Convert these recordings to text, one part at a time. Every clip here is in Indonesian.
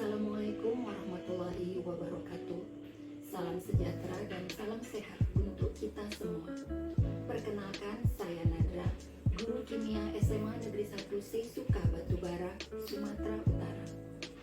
Assalamualaikum warahmatullahi wabarakatuh. Salam sejahtera dan salam sehat untuk kita semua. Perkenalkan, saya Nadra, guru kimia SMA Negeri 1 Seisuka Batubara, Sumatera Utara.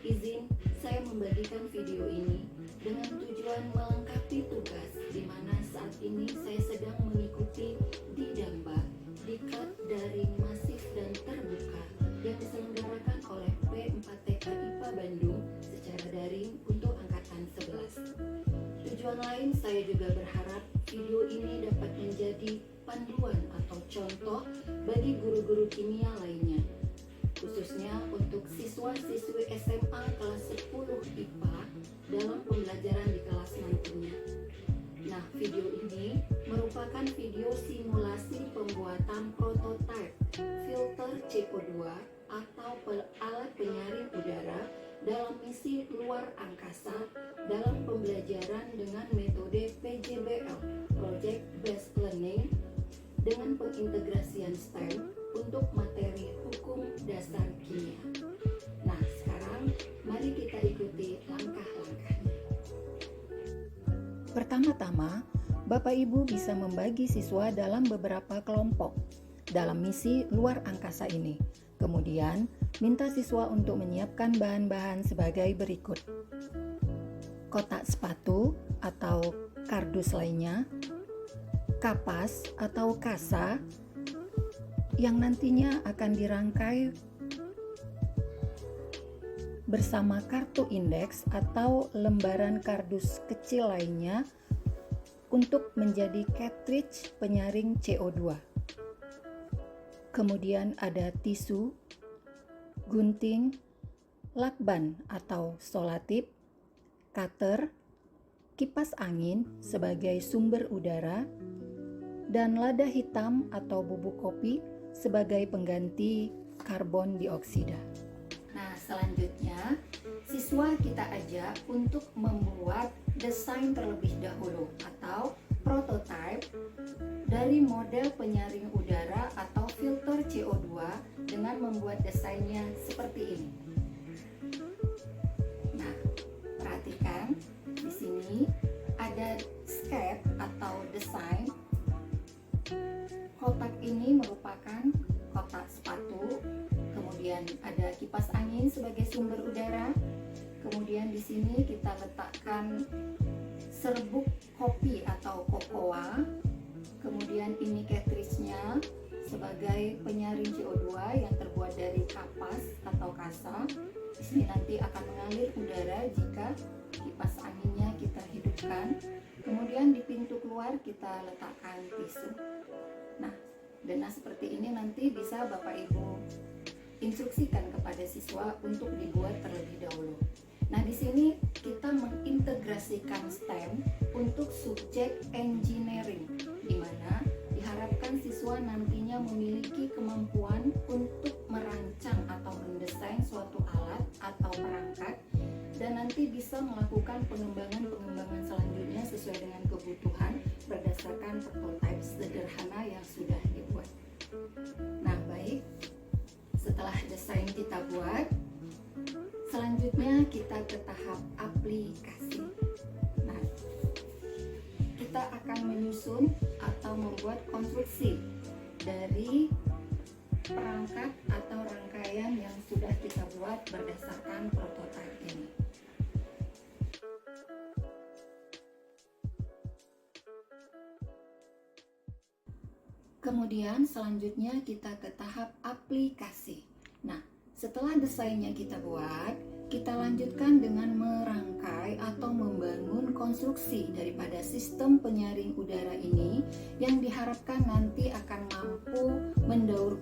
Izin saya membagikan video ini dengan tujuan melengkapi tugas di mana saat ini saya sedang mengikuti Didamba, Diklat Daring Masif dan Terbuka yang diselenggarakan oleh P4TK IPA Bandung secara daring untuk angkatan 11. Tujuan lain, saya juga berharap video ini dapat menjadi panduan atau contoh bagi guru-guru kimia lainnya, khususnya untuk siswa-siswi SMA kelas 10 IPA dalam pembelajaran di kelas nantinya. Nah, video ini merupakan video simulasi pembuatan prototipe filter CO2 atau alat penyaring udara dalam misi luar angkasa dalam pembelajaran dengan metode PJBL (Project Based Learning) dengan pengintegrasian STEM untuk materi hukum dasar kimia. Nah, sekarang mari kita ikuti langkah-langkahnya. Pertama-tama, Bapak Ibu bisa membagi siswa dalam beberapa kelompok dalam misi luar angkasa ini. Kemudian, minta siswa untuk menyiapkan bahan-bahan sebagai berikut: kotak sepatu atau kardus lainnya, kapas atau kasa yang nantinya akan dirangkai bersama kartu indeks atau lembaran kardus kecil lainnya untuk menjadi cartridge penyaring CO2. Kemudian ada tisu, gunting, lakban atau solatip, cutter, kipas angin sebagai sumber udara, dan lada hitam atau bubuk kopi sebagai pengganti karbon dioksida. Nah, selanjutnya siswa kita ajak untuk membuat desain terlebih dahulu atau prototipe dari model penyaring udara atau filter CO2 dengan membuat desainnya seperti ini. Nah, perhatikan di sini ada sketch atau desain. Kotak ini merupakan kotak sepatu, kemudian ada kipas angin sebagai sumber udara. Kemudian di sini kita letakkan serbuk kopi atau kokoa. Kemudian ini cartridge-nya sebagai penyaring CO2 yang terbuat dari kapas atau kasa. Di sini nanti akan mengalir udara jika kipas anginnya kita hidupkan. Kemudian di pintu keluar kita letakkan tisu. Nah, dana seperti ini nanti bisa Bapak Ibu instruksikan kepada siswa untuk dibuat terlebih dahulu. Nah, di sini kita mengintegrasikan STEM untuk subjek engineering, di mana diharapkan siswa nantinya memiliki kemampuan untuk merancang atau mendesain suatu alat atau perangkat dan nanti bisa melakukan pengembangan selanjutnya sesuai dengan kebutuhan berdasarkan prototipe sederhana yang sudah dibuat. Nah, baik. Setelah desain kita buat, selanjutnya kita ke tahap aplikasi. Nah, kita akan menyusun atau membuat konstruksi dari perangkat atau rangkaian yang sudah kita buat berdasarkan prototipe ini. Kemudian selanjutnya kita ke tahap aplikasi. Nah, setelah desainnya kita buat, kita lanjutkan dengan merangkai atau membangun konstruksi daripada sistem penyaring udara ini yang diharapkan nanti akan mampu mendaur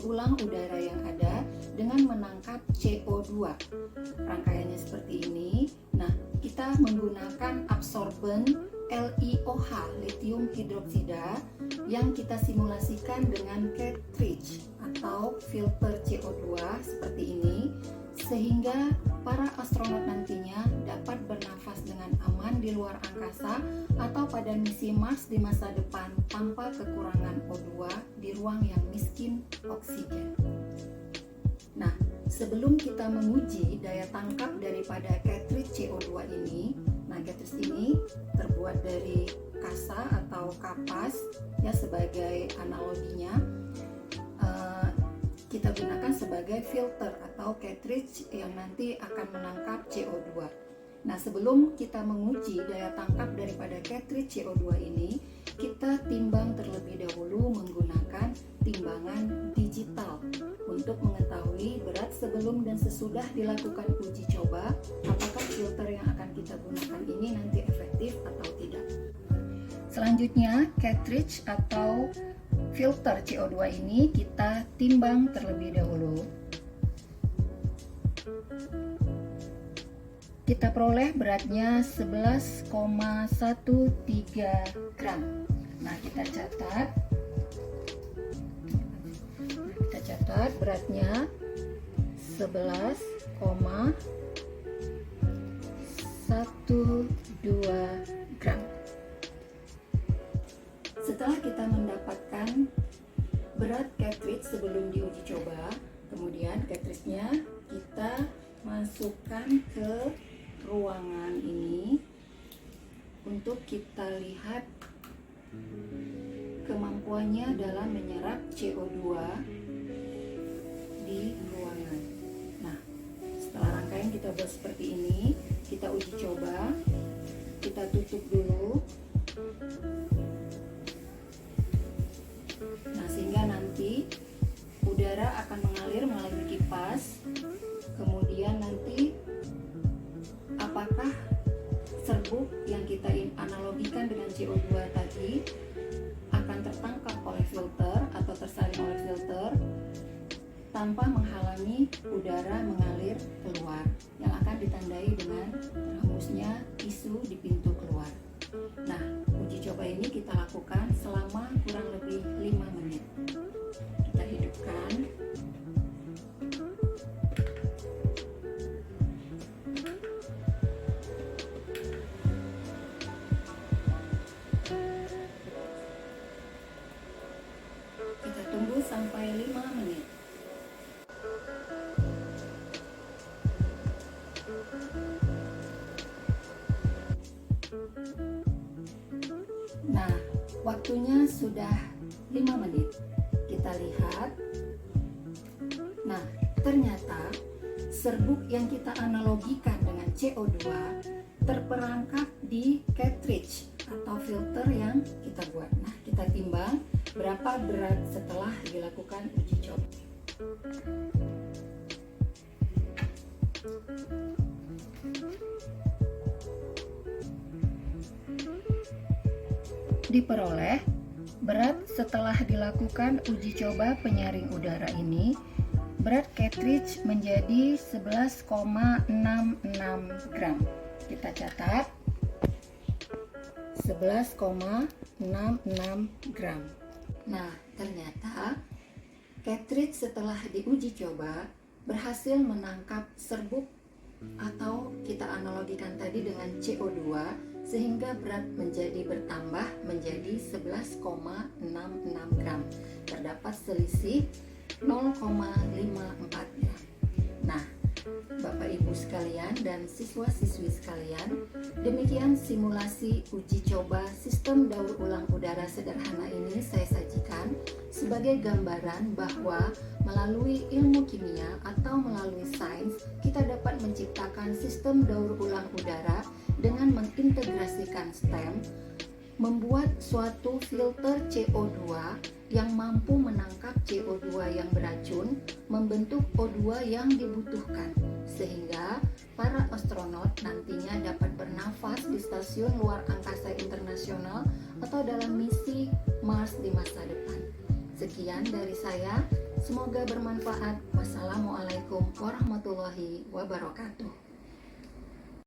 ulang udara yang ada dengan menangkap CO2. Rangkaiannya seperti ini. Nah, kita menggunakan absorben LiOH, lithium hidroksida, yang kita simulasikan dengan cartridge atau filter CO2 seperti ini, sehingga para astronot nantinya dapat bernafas dengan aman di luar angkasa atau pada misi Mars di masa depan tanpa kekurangan O2 di ruang yang miskin oksigen. Nah, sebelum kita menguji daya tangkap daripada cartridge CO2 ini, nah cartridge ini terbuat dari kasa atau kapas ya sebagai analoginya. Kita gunakan sebagai filter atau cartridge yang nanti akan menangkap CO2. Nah, sebelum kita menguji daya tangkap daripada cartridge CO2 ini, kita timbang terlebih dahulu menggunakan timbangan digital untuk mengetahui berat sebelum dan sesudah dilakukan uji coba, apakah filter yang akan kita gunakan ini nanti efektif atau tidak. Selanjutnya, cartridge atau filter CO2 ini kita timbang terlebih dahulu. Kita peroleh beratnya 11,13 gram. Nah, kita catat beratnya 11,12 gram. Setelah kita mendapatkan berat cartridge sebelum diuji coba, kemudian cartridge-nya kita masukkan ke ruangan ini untuk kita lihat kemampuannya dalam menyerap CO2 di ruangan. Nah, setelah rangkaian kita buat seperti ini, kita uji coba, kita tutup dulu. Nah, sehingga nanti udara akan mengalir melalui kipas. Kemudian nanti apakah serbuk yang kita analogikan dengan CO2 tadi akan tertangkap oleh filter atau tersaring oleh filter tanpa menghalangi udara mengalir keluar, yang akan ditandai dengan terhembusnya tisu di pintu keluar. Nah, uji coba ini kita lakukan selama kurang lebih 5 menit. Kita hidupkan. Kita tunggu sampai 5 menit. Nah, waktunya sudah 5 menit. Kita lihat. Nah, ternyata serbuk yang kita analogikan dengan CO2 terperangkap di cartridge atau filter yang kita buat. Nah, kita timbang berapa berat setelah dilakukan uji coba. Diperoleh berat setelah dilakukan uji coba penyaring udara ini, berat cartridge menjadi 11,66 gram. Kita catat 11,66 gram. Nah, ternyata cartridge setelah diuji coba berhasil menangkap serbuk atau kita analogikan tadi dengan CO2, sehingga berat menjadi bertambah menjadi 11,66 gram. Terdapat selisih 0,54 gram. Nah, Bapak Ibu sekalian dan siswa-siswi sekalian, demikian simulasi uji coba sistem daur ulang udara sederhana ini saya sajikan sebagai gambaran bahwa melalui ilmu kimia atau melalui sains kita dapat menciptakan sistem daur ulang udara dengan mengintegrasikan STEM, membuat suatu filter CO2 yang mampu menangkap CO2 yang beracun, membentuk O2 yang dibutuhkan, sehingga para astronot nantinya dapat bernafas di stasiun luar angkasa internasional atau dalam misi Mars di masa depan. Sekian dari saya, semoga bermanfaat. Wassalamualaikum warahmatullahi wabarakatuh.